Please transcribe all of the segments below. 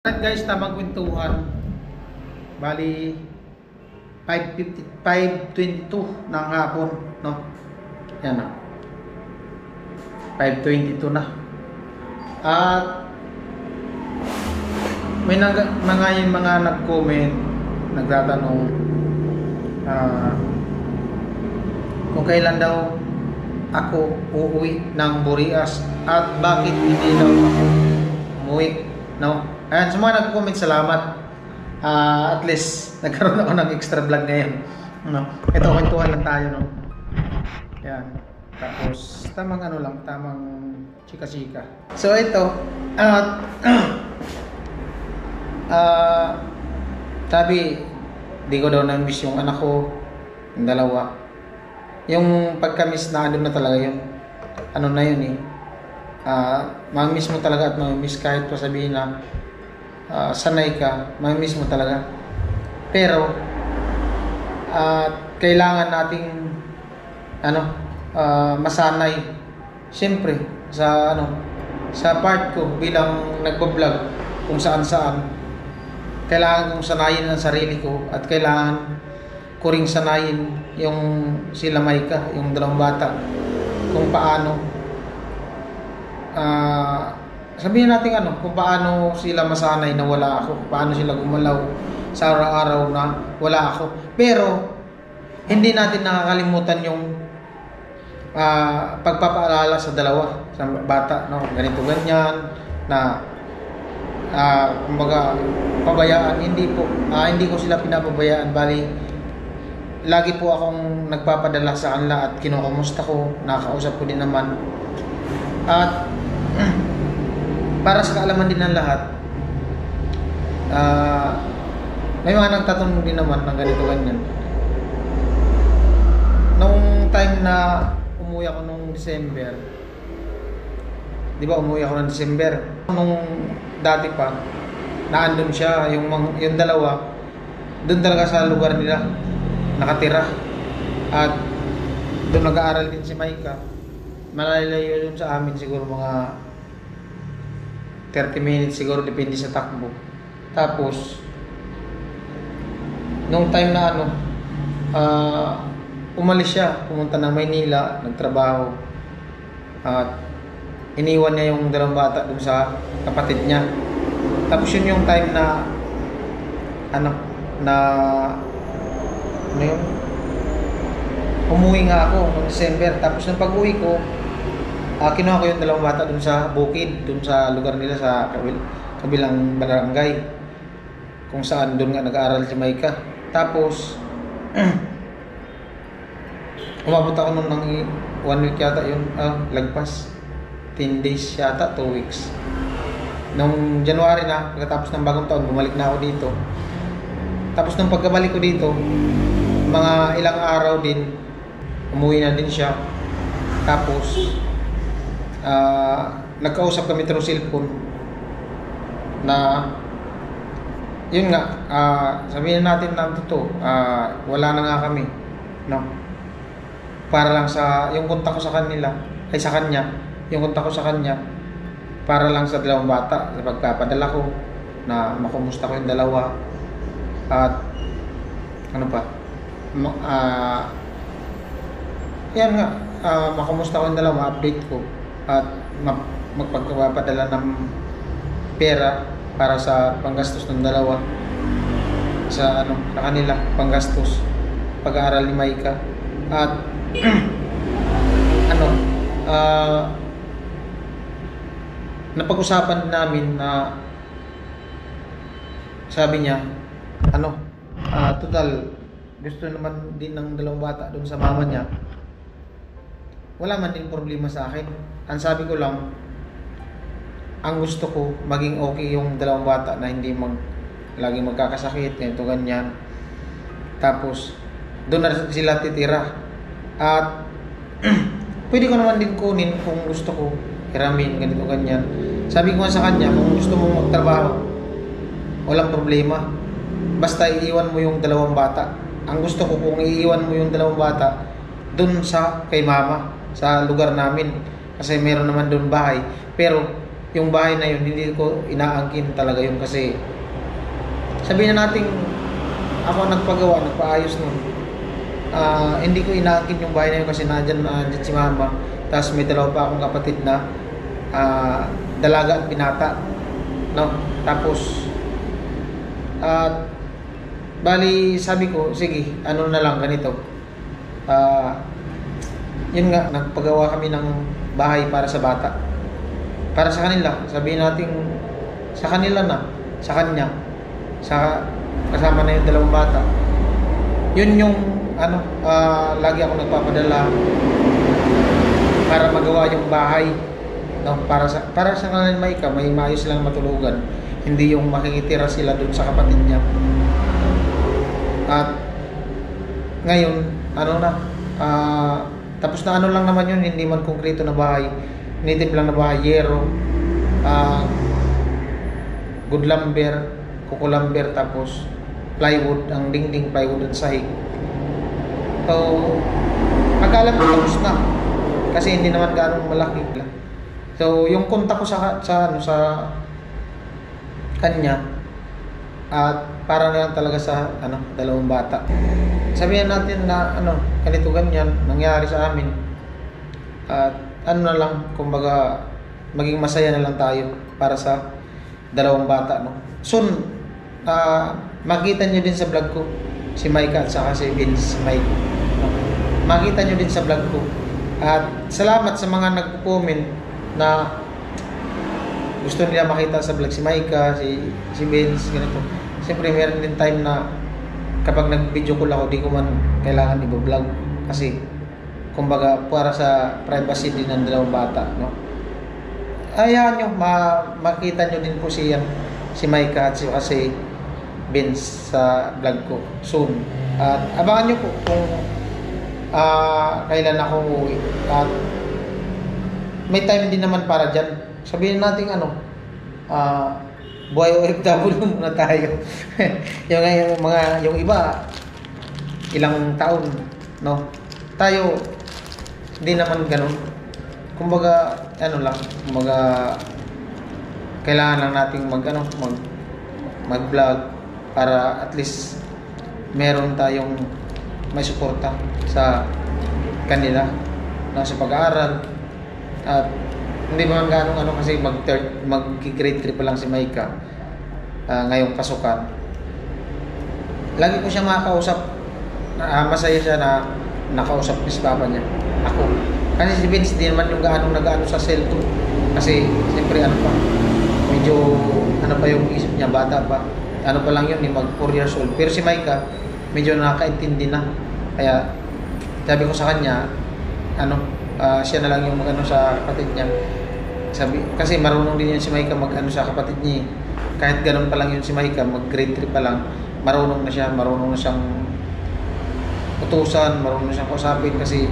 Alright guys, tamang kwentuhan. Bali 5:22 ng hapon, no? Yan na. 5:22 na. At may mga nag-comment, nagtatanong kung kailan daw ako uuwi ng Burias at bakit hindi daw ako umuwi, no? Ayan, sa mga nag-comment, salamat. At least nagkaroon ako ng extra vlog ngayon, no? Ito, kwentuhan lang tayo, no? Ayan. Tapos tamang tamang chika-chika. So ito, sabi, di ko daw na-miss yung anak ko, yung dalawa. Yung pagka-miss na na talaga yun. Ano na yun eh. Ma-miss mo talaga at ma-miss kahit pa sabihin na sanay ka, ma-miss mo talaga. Pero kailangan nating masanay. Siyempre sa sa part ko bilang nagbo-vlog kung saan-saan, kailangan kong sanayin ang sarili ko at kailangan ko ring sanayin yung sila Maika, yung dalawang bata, kung paano sabihin natin kung paano sila masanay na wala ako, paano sila gumalaw sa araw-araw na wala ako. Pero hindi natin nakakalimutan yung pagpapaalala sa dalawa, sa bata, no? Ganito ganyan na kumbaga pabayaan. Hindi ko sila pinapabayaan, bali lagi po akong nagpapadala sa kanila at kinukumusta ko, nakakausap ko din naman. At para sa kaalaman din ng lahat, may mga nagtatanong din naman ng ganito ganyan. Nung time na umuwi ako nung December, di ba umuwi ako ng December, nung dati pa, naandun siya, yung dalawa, doon talaga sa lugar nila nakatira. At doon nag-aaral din si Maika. Malalayo yun sa amin, siguro mga 30 minutes siguro, depende sa takbo. Tapos nung time na umalis siya, pumunta ng Maynila, nagtrabaho, at iniwan niya yung dalawang bata dun sa kapatid niya. Tapos yun yung time na umuwi nga ako noong December. Tapos nung pag-uwi ko, kinuha ko yung dalawang bata dun sa bukid, dun sa lugar nila sa kabilang barangay, kung saan dun nga nag-aaral si Maika. Tapos umabot ako nung 1 week yata yun, lagpas 10 days yata, 2 weeks. Nung January na, pagkatapos ng bagong taon, bumalik na ako dito. Tapos nung pagkabalik ko dito, mga ilang araw din, umuwi na din siya. Tapos nagkausap kami through cellphone na yun nga, sabihin natin na totoo, wala na nga kami, no? Para lang sa yung kontak ko sa kanila, ay sa kanya, yung kontak ko sa kanya, para lang sa dalawang bata, sa pagpapadala ko na makumusta ko yung dalawa. At yan nga, makumusta ko yung dalawa, update ko, at magpagpapadala ng pera para sa panggastos ng dalawa, sa kanila, panggastos pag-aaral ni Maika. At napag-usapan namin na sabi niya total gusto naman din ng dalawang bata doon sa mama niya, wala man din problema sa akin. Ang sabi ko lang, ang gusto ko maging okay yung dalawang bata, na hindi laging magkakasakit, ganito ganyan. Tapos doon na sila titira. At pwede ko naman din kunin kung gusto ko, hiramin, ganito ganyan. Sabi ko nga sa kanya, kung gusto mong magtrabaho, walang problema, basta iiwan mo yung dalawang bata. Ang gusto ko, kung iiwan mo yung dalawang bata doon kay mama, sa lugar namin, kasi meron naman doon bahay. Pero yung bahay na yun, hindi ko inaangkin talaga yun kasi sabihin na natin ako nagpagawa, nagpaayos nun. Hindi ko inaangkin yung bahay na yun kasi nandyan si mama. Tapos may dalawa pa akong kapatid na dalaga at binata, no? Tapos bali sabi ko, sige, ano na lang ganito. Yun nga, nagpagawa kami ng bahay para sa bata. Para sa kanila, sabihin natin sa kanila na, sa kanya, kasama na yung dalawang bata. Yun yung lagi ako nagpapadala para magawa yung bahay, no? Para sa kanila may maayos lang matulugan, hindi yung makikitira sila dun sa kapatid niya. At ngayon tapos na lang naman yun, hindi man konkreto na bahay, native lang na bahay, yero, good lumber, kuko lumber, tapos plywood, ang dingding plywood at sahig. So akala ko tapos na kasi hindi naman ganong malaki. So yung kontak ko sa kanya at para na lang talaga sa dalawang bata. Sabihin natin na ganito ganyan nangyari sa amin. At na lang, kumbaga maging masaya na lang tayo para sa dalawang bata, no. Soon makita nyo din sa vlog ko si Micah at saka si Vince Mike, no? Makita nyo din sa vlog ko. At salamat sa mga nagko-comment na gusto nila makita sa vlog si Micah, si Vince, ganito. Siyempre meron din time na kapag nag-video call ako, di ko man kailangan i-vlog kasi kumbaga para sa privacy din ng dalawang bata, no. Ayan nyo, makita nyo din po si Micah at si Vince sa vlog ko soon. At abangan nyo po kung kailan ako uuwi. At may time din naman para dyan. Sabihin natin buhay OFW muna tayo. yung iba ilang taon, no. Tayo hindi naman ganun. Kumbaga kailangan lang nating mag-vlog para at least meron tayong may suporta sa kanila sa pag-aaral. At hindi man ganong kasi mag-grade 3 pa lang si Micah ngayong pasukan. Lagi ko siya makakausap. Masaya siya na nakausap ni papa niya ako. Kasi si Vince di naman yung nag-ano sa cellphone. Kasi siyempre medyo pa yung isip niya, bata pa. Pa lang yun, mag 4 years old. Pero si Micah medyo nakakaintindi na. Kaya sabi ko sa kanya, siya na lang yung sa kapatid niya. Kasi marunong din yan si Micah sa kapatid niya. Kahit ganun pa lang yun si Micah, mag grade 3 pa lang, marunong na siyang utusan, marunong na siyang kausapin kasi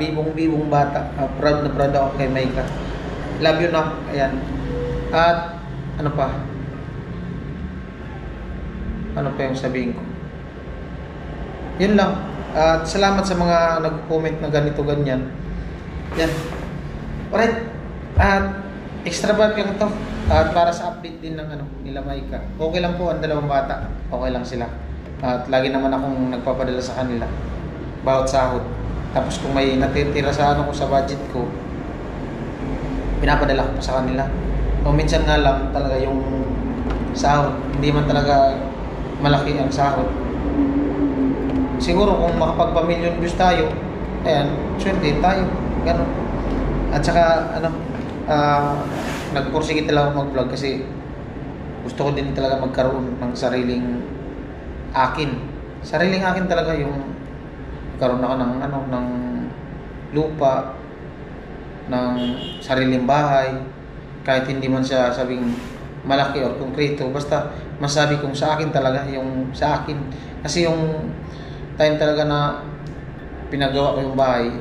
bibong bata. Proud na proud ako kay Micah. Love you na. Ayan. At ano pa yung sabihin ko? Yun lang. At salamat sa mga nag-comment na ganito ganyan. Yan. Alright. At extra vlog lang to. At para sa update din ng nila Micah. Okay lang po ang dalawang bata. Okay lang sila. At lagi naman akong nagpapadala sa kanila bawat sahod. Tapos kung may natitira sa ko sa budget ko, pinapadala ko pa sa kanila. O minsan nga lang talaga yung sahod, hindi man talaga malaki ang sahod. Siguro kung makapagpa-million views tayo, ayan, swerte tayo, ganun. At saka nagpursige talaga ako mag-vlog kasi gusto ko din talaga magkaroon ng sariling akin talaga, yung karoon ako ng lupa, ng sariling bahay, kahit hindi man siya sabing malaki o konkreto, basta masabi kong sa akin talaga, yung sa akin. Kasi yung time talaga na pinagawa ko yung bahay,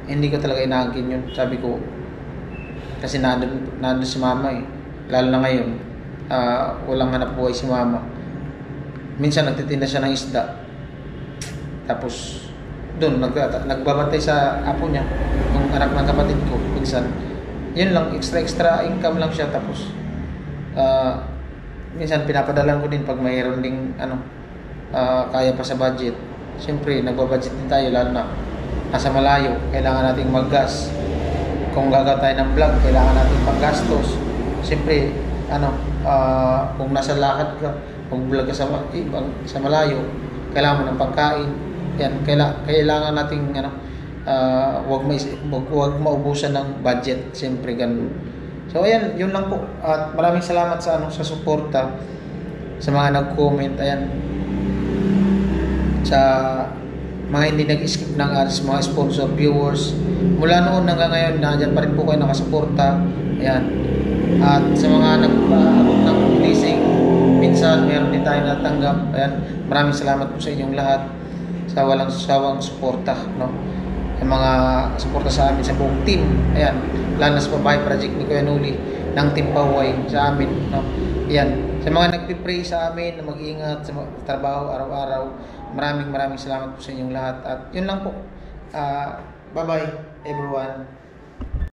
hindi ko talaga inaangkin yun. Sabi ko, kasi nandun si mama lalo na ngayon, walang hanap buhay si mama. Minsan nagtitinda siya ng isda, tapos doon nagbabantay sa apo niya, yung anak ng kapatid ko. Minsan yun lang, extra income lang siya. Tapos minsan pinapadalan ko din pag mayroon ding kaya pa sa budget. Siyempre nagbabudget din tayo, lalo na nasa malayo, kailangan nating maggas. Kung gagawa tayo ng vlog, kailangan natin panggastos. Siyempre kung nasa lakad ka, mag-vlog ka sa malayo, kailangan mo ng pagkain. Yan, kailangan nating wag maubusan ng budget, siyempre ganun. So ayan, yun lang po. At maraming salamat sa suporta sa mga nag-comment, ayan, sa mga hindi nag-skip ng ads, mga sponsor, viewers. Mula noon hanggang ngayon, nandiyan pa rin po kayo nakasuporta. Ayan. At sa mga nag-abot ng blessing, minsan meron din tayo natanggap. Ayan, maraming salamat po sa inyong lahat sa walang sawang suporta, no? Sa mga suporta sa amin sa buong team. Ayan, lalo na sa Babae Project ni Kuya Noli ng Team Pahuay sa amin, no? Ayan, sa mga nagpipray sa amin na mag-iingat sa trabaho araw-araw, maraming salamat po sa inyong lahat. At yun lang po. Bye-bye everyone.